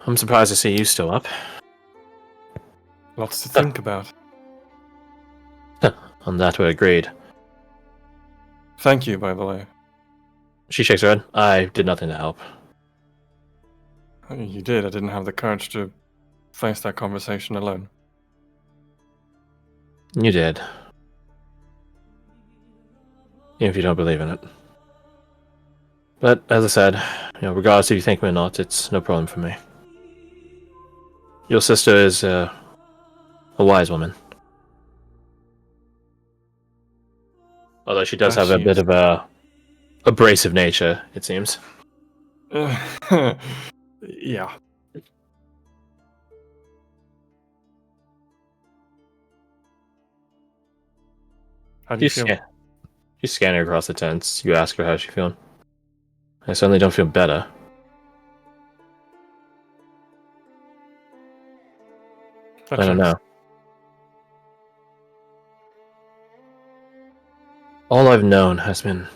I'm surprised to see you still up. Lots to think about. On that we agreed. Thank you, by the way. She shakes her head. I did nothing to help. You did. I didn't have the courage to face that conversation alone. You did. Even if you don't believe in it. But, as I said, regardless if you think me or not, it's no problem for me. Your sister is a wise woman. Although she does have a bit of a abrasive nature, it seems. Yeah. How do you feel? She's scanning across the tents. You ask her how she's feeling. I certainly don't feel better. I don't know. All I've known has been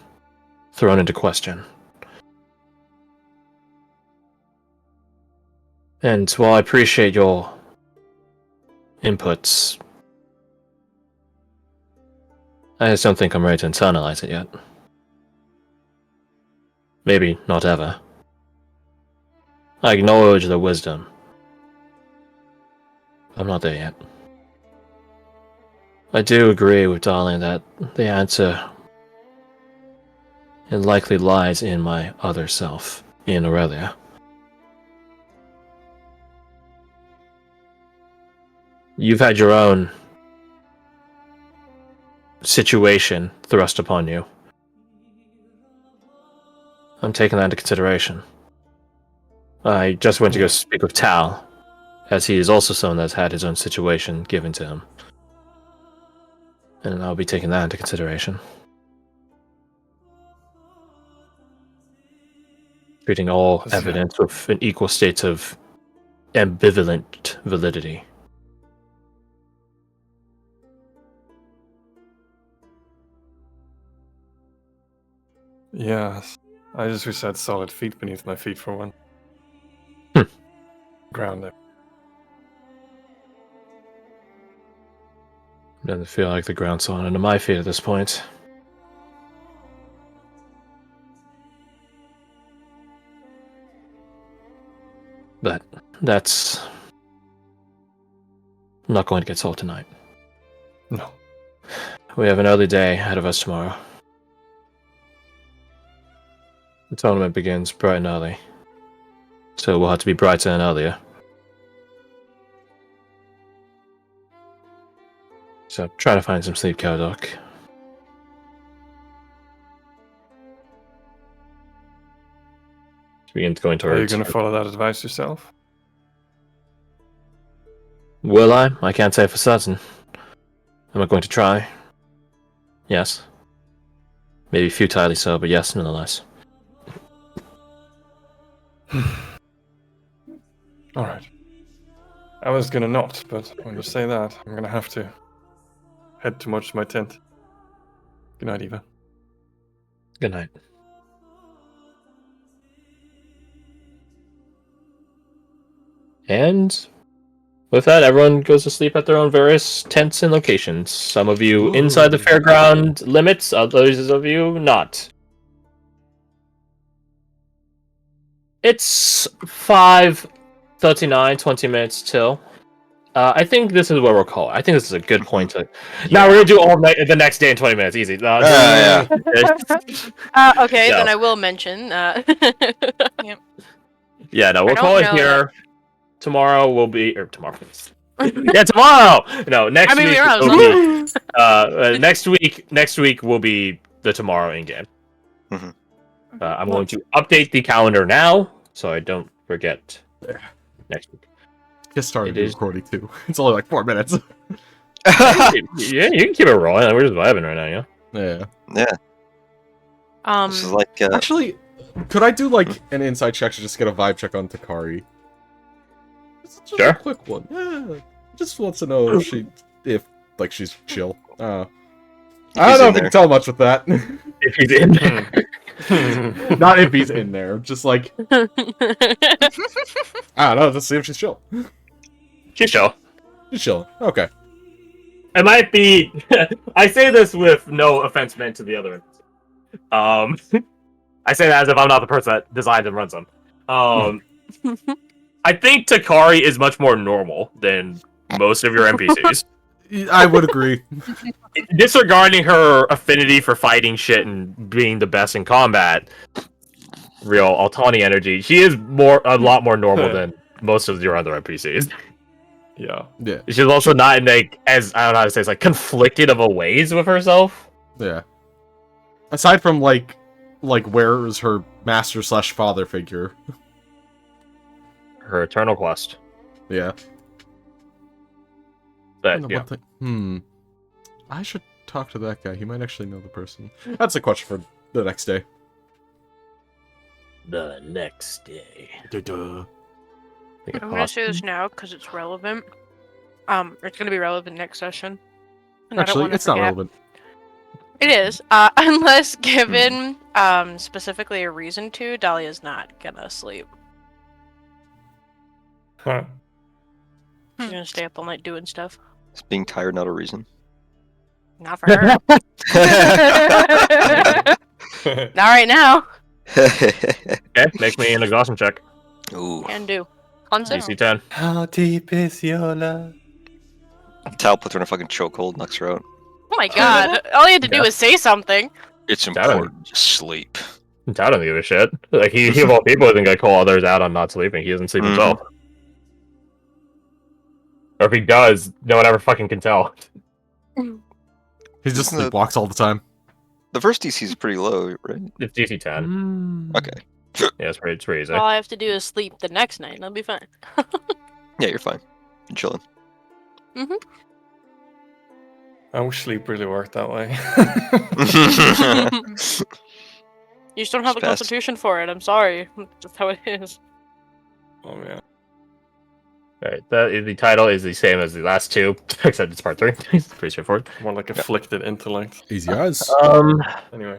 thrown into question. And while I appreciate your inputs, I just don't think I'm ready to internalize it yet. Maybe not ever. I acknowledge the wisdom. I'm not there yet. I do agree with Darling that the answer it likely lies in my other self, in Aurelia. You've had your own situation thrust upon you. I'm taking that into consideration. I just went to go speak with Tal, as he is also someone that's had his own situation given to him. And I'll be taking that into consideration. Treating all evidence with an equal state of ambivalent validity. Yes. I just wish I had solid feet beneath my feet for one. Grounded. Doesn't feel like the ground's falling under my feet at this point. But that's not going to get solved tonight. No. We have an early day ahead of us tomorrow. The tournament begins bright and early, so we'll have to be brighter and earlier. So try to find some sleep, Caradoc. Begin going towards. Are you going to follow that advice yourself? Will I? I can't say for certain. Am I going to try? Yes. Maybe futilely so, but yes, nonetheless. Alright. I was gonna not, but when you say that, I'm gonna have to head towards my tent. Good night, Eva. Good night. And with that, everyone goes to sleep at their own various tents and locations. Some of you inside the fairground limits, others of you not. It's 5:39, 20 minutes till. I think this is where we'll call it. I think this is a good point to. Yeah. Now we're gonna do all night the next day in 20 minutes. Easy. Yeah. Okay, Yeah. then I will mention. Yep. Yeah, no, we'll call it here. Tomorrow will be tomorrow. Yeah, tomorrow. No, next week. Will be, next week will be the tomorrow in game. Mm-hmm. I'm going to update the calendar now so I don't forget next week. Just started recording too. It's only like 4 minutes. Yeah, you can keep it rolling. We're just vibing right now, yeah. This is like actually, could I do like an inside check to just get a vibe check on Takari? Just sure. A quick one. Yeah. Just wants to know if she's chill. I don't know if you can tell much with that. If he's in there. Not if he's in there. Just like, I don't know. Let's see if she's chill. She's chill. She's chilling. Okay. It might be. I say this with no offense meant to the other. I say that as if I'm not the person that designs and runs them. I think Takari is much more normal than most of your NPCs. I would agree. Disregarding her affinity for fighting shit and being the best in combat, real Altani energy, she is a lot more normal than most of your other NPCs. Yeah. Yeah. She's also not in like as I don't know how to say it's like conflicted of a ways with herself. Yeah. Aside from like where is her master/father figure? Her eternal quest. Yeah. But yeah. I should talk to that guy. He might actually know the person. That's a question for the next day. The next day. Duh. I'm gonna say this now because it's relevant. It's gonna be relevant next session. And Actually, it's not relevant. It is, unless given specifically a reason to. Dahlia's not gonna sleep. Huh. She's gonna stay up all night doing stuff. Is being tired not a reason? Not for her. Not right now. Okay, make me an exhaustion check. Ooh. Can do. Cleansing. DC 10. How deep is your love? Tal puts her in a fucking chokehold, knocks her out. Oh my god! All you had to do was say something. It's That important to sleep. I don't give a shit. Like he of all people isn't gonna call others out on not sleeping. He doesn't sleep himself. Or if he does, no one ever fucking can tell. He just Isn't it- sleepwalks all the time. The first DC is pretty low, right? It's DC 10. Okay. Yeah, it's pretty easy. All I have to do is sleep the next night, and I'll be fine. Yeah, you're fine. You're chilling. I wish sleep really worked that way. You just don't have the Fast. constitution for it. I'm sorry. That's how it is. Oh man. Alright, the title is the same as the last two, except it's part 3. It's pretty straightforward. More like afflicted intellect. Easy eyes. Anyway.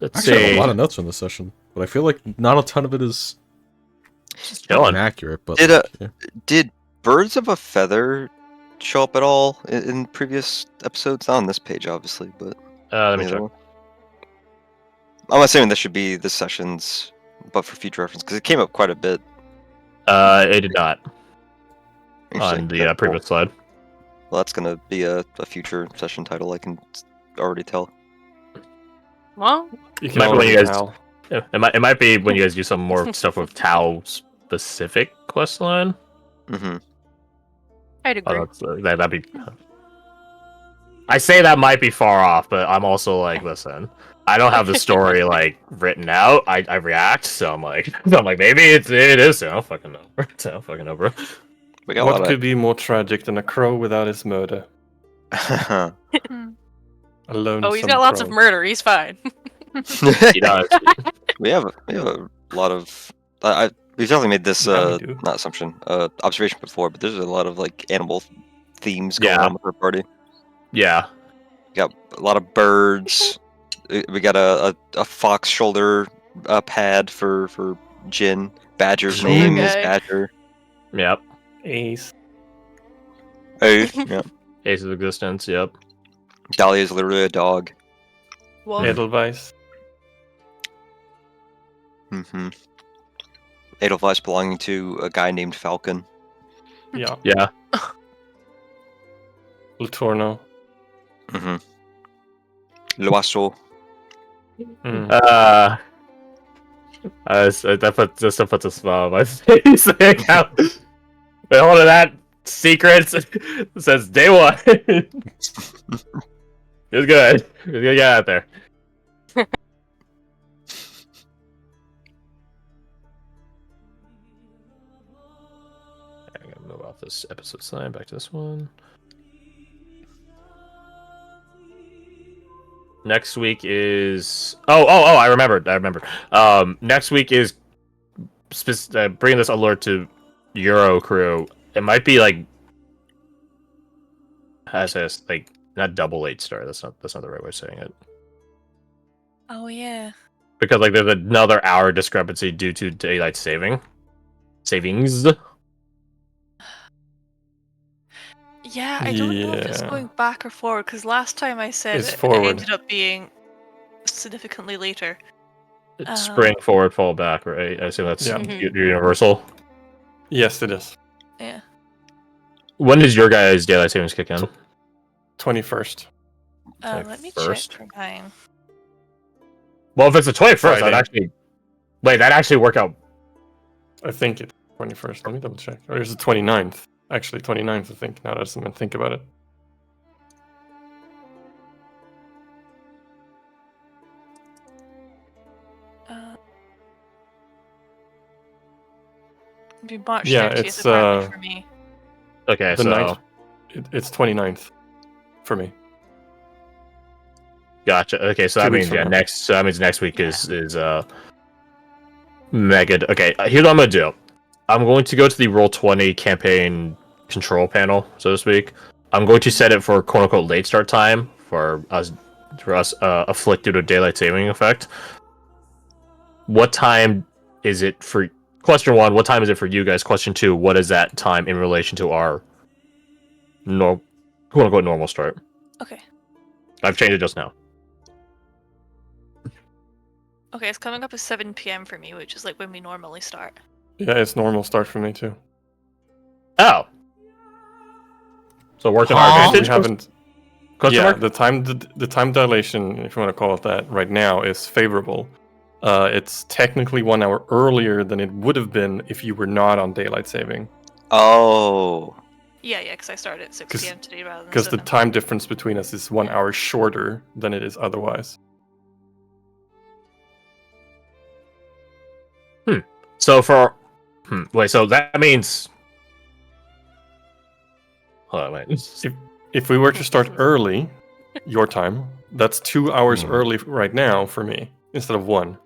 Let's Actually, I have see. a lot of notes from this session, but I feel like not a ton of it is Chilling. inaccurate. But Did, yeah. Did Birds of a Feather show up at all in previous episodes? Not on this page, obviously, but... Let me the check. other one? I'm assuming this should be this session's, but for future reference, because it came up quite a bit. It did not Interesting. on the Okay, cool. previous slide. Well, that's gonna be a future session title, I can already tell. Well, You can Might be when already you guys- tell. Yeah, it might be when you guys do some more stuff with Tau specific quest line. Mm-hmm. I'd agree. That'd be. I say that might be far off, but I'm also like, listen, I don't have the story like written out. I react, so I'm like maybe it is. I don't fucking know. I don't fucking know, bro. We got a What lot could be more tragic than a crow without his murder? of... Alone. Oh, he's got lots of murder. He's fine. He does. we have a lot of... we've definitely made this, Yeah, we do. not assumption, observation before, but there's a lot of, like, animal themes going Yeah. on with our party. Yeah. We got a lot of birds. We got a fox shoulder pad for Jin. Badger's name is Okay. Badger. Yep. Ace. Hey, yeah. Ace of Existence. Yep. Dahlia is literally a dog. Well, Edelweiss. Mm-hmm. Edelweiss belonging to a guy named Falcon. Yeah. Yeah. Latorno. Mm-hmm. L'Oiseau. Mm. That puts a smile on my face. Like, how- But hold on, that secrets says day one. It was good. It was good. Get out there. I'm gonna move off this episode sign back to this one. Next week is I remembered. Next week is bringing this alert to Euro crew. It might be like like not double 8 star. That's not the right way of saying it. Oh yeah. Because like there's another hour discrepancy due to daylight savings. Yeah, I don't know if it's Yeah. going back or forward, because last time I said It's it forward. ended up being significantly later. It's spring forward, fall back, right? I assume that's Yeah. universal. Yes, it is. Yeah. When does your guys' daylight savings kick in? 21st. Let me check 21st? for mine. Well, if it's the 21st, Friday. I'd actually wait. That actually work out. I think it's 21st. Let me double check. Or is it 29th? Actually, 29th, I think. Now that I think about it. It'd be March Yeah, 30th it's, apparently for me. Okay, The so 9th. It's 29th for me. gotcha. Okay, so 2 that weeks means from now. next. So that means next week Yeah. is mega. Okay, here's what I'm gonna do. I'm going to go to the Roll20 campaign control panel, so to speak. I'm going to set it for quote unquote late start time for us afflicted with daylight saving effect. What time is it for? Question 1, what time is it for you guys? Question 2, what is that time in relation to our quote unquote normal start? Okay. I've changed it just now. Okay, it's coming up as 7 p.m. for me, which is like when we normally start. Yeah, it's normal start for me too. Oh. So worked in Huh? our We advantage? haven't. Question Yeah, mark? the time dilation, if you want to call it that, right now is favorable. It's technically 1 hour earlier than it would have been if you were not on daylight saving, Oh. Yeah, because I started at 6 'Cause- p.m. today rather than because the 7. time difference between us is 1 hour shorter than it is otherwise. So for wait, so that means hold on, wait. If we were to start early, your time, that's 2 hours early right now for me instead of 1.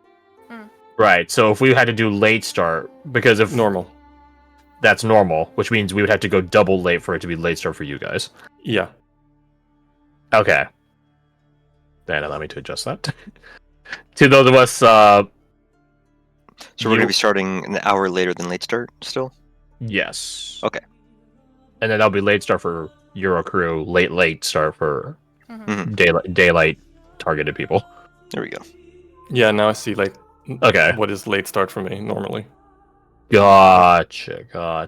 Right, so if we had to do late start, because if Normal. that's normal, which means we would have to go double late for it to be late start for you guys. Yeah. Okay. Then allow me to adjust that. To those of us, So we're You- gonna be starting an hour later than late start still? yes. Okay. And then that'll be late start for Euro crew, late start for Mhm. daylight targeted people. There we go. Yeah, now I see like Okay. what is late start for me normally. Gotcha. Uh,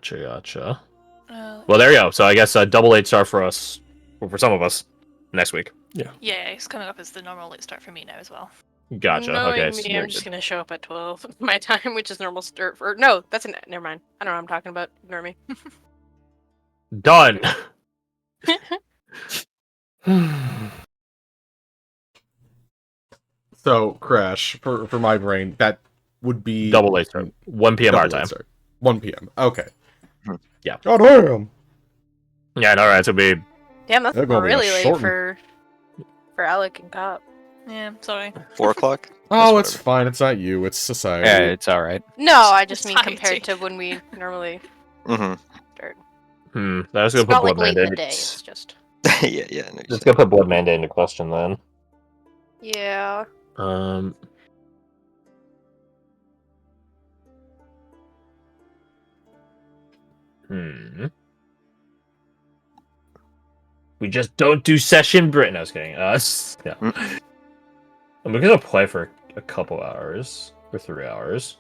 Well, there you go. So I guess double late start for us, or for some of us, next week. yeah, it's coming up as the normal late start for me now as well. Gotcha. Knowing Okay. So me, very I'm just good. gonna show up at 12 my time, which is normal start for. No, that's an. Never mind. I don't know what I'm talking about. Ignore me. Done. So, Crash, for my brain, that would be... Double late start. 1 p.m. our double late time. start. 1 p.m. Okay. Yeah. God damn! Yeah. No, alright. So it'll be Damn, that's They're gonna be a really late short one. for Alec and Cop. Yeah, sorry. 4 o'clock? Oh, That's it's fine. It's not you. It's society. Yeah, it's all right. No, I just mean Society. compared to when we normally Mm-hmm. start. That was It's gonna put not like blood late in the mandate. day. It's just. yeah. No, Let's go put blood mandate into question then. Yeah. We just don't do session Brit. No, I was kidding. Yeah. And we're gonna play for a couple hours or 3 hours.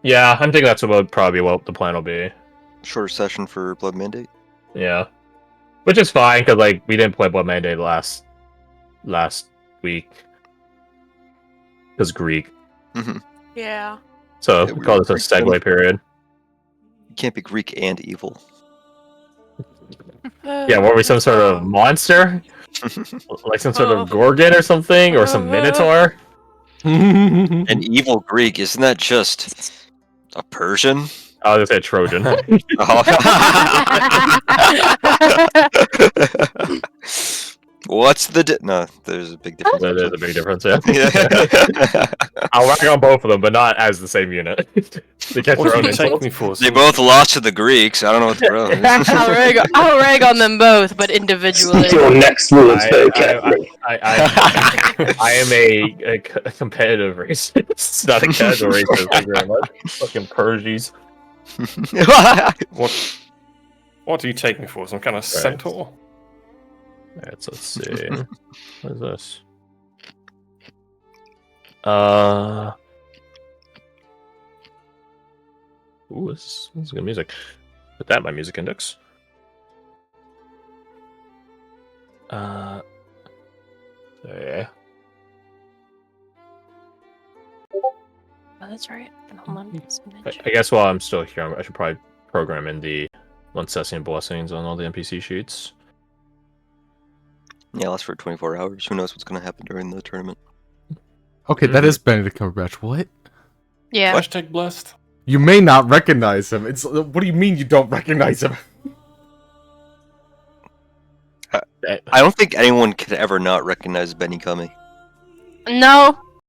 Yeah, I'm thinking that's about probably what the plan will be. Shorter session for Blood Mandate. Yeah, which is fine because like we didn't play Blood Mandate last week because Greek. Mm-hmm. Yeah. So Yeah, we we call were this a Greek then. segue period. You can't be Greek and evil. Yeah, were we some sort of monster? Like some sort of Gorgon or something? Or some Minotaur? An evil Greek, isn't that just a Persian? I was gonna say Trojan. What's the no? There's a big difference. There's a big difference, yeah. Yeah. I'll whack on both of them, but not as the same unit. They catch What their do own you take insults. me for? They both lost to the Greeks. I don't know what the problem is. I'll rag on them both, but individually. Your next words very I, carefully. I am a competitive racist, not a casual racist. Thank you very much. Fucking purges. What do you take me for? Some kind of centaur? Alright, so let's see. What is this? Ooh, this is good music. Put that in my music index. Yeah. Oh, that's right. Hold on. I guess while I'm still here, I should probably program in the Lancesian blessings on all the NPC sheets. Yeah, lasts for 24 hours. Who knows what's going to happen during the tournament? Okay, that is Benedict Cumberbatch. What? Yeah. Hashtag blessed. You may not recognize him. It's what do you mean you don't recognize him? I don't think anyone could ever not recognize Benny Cummy. No,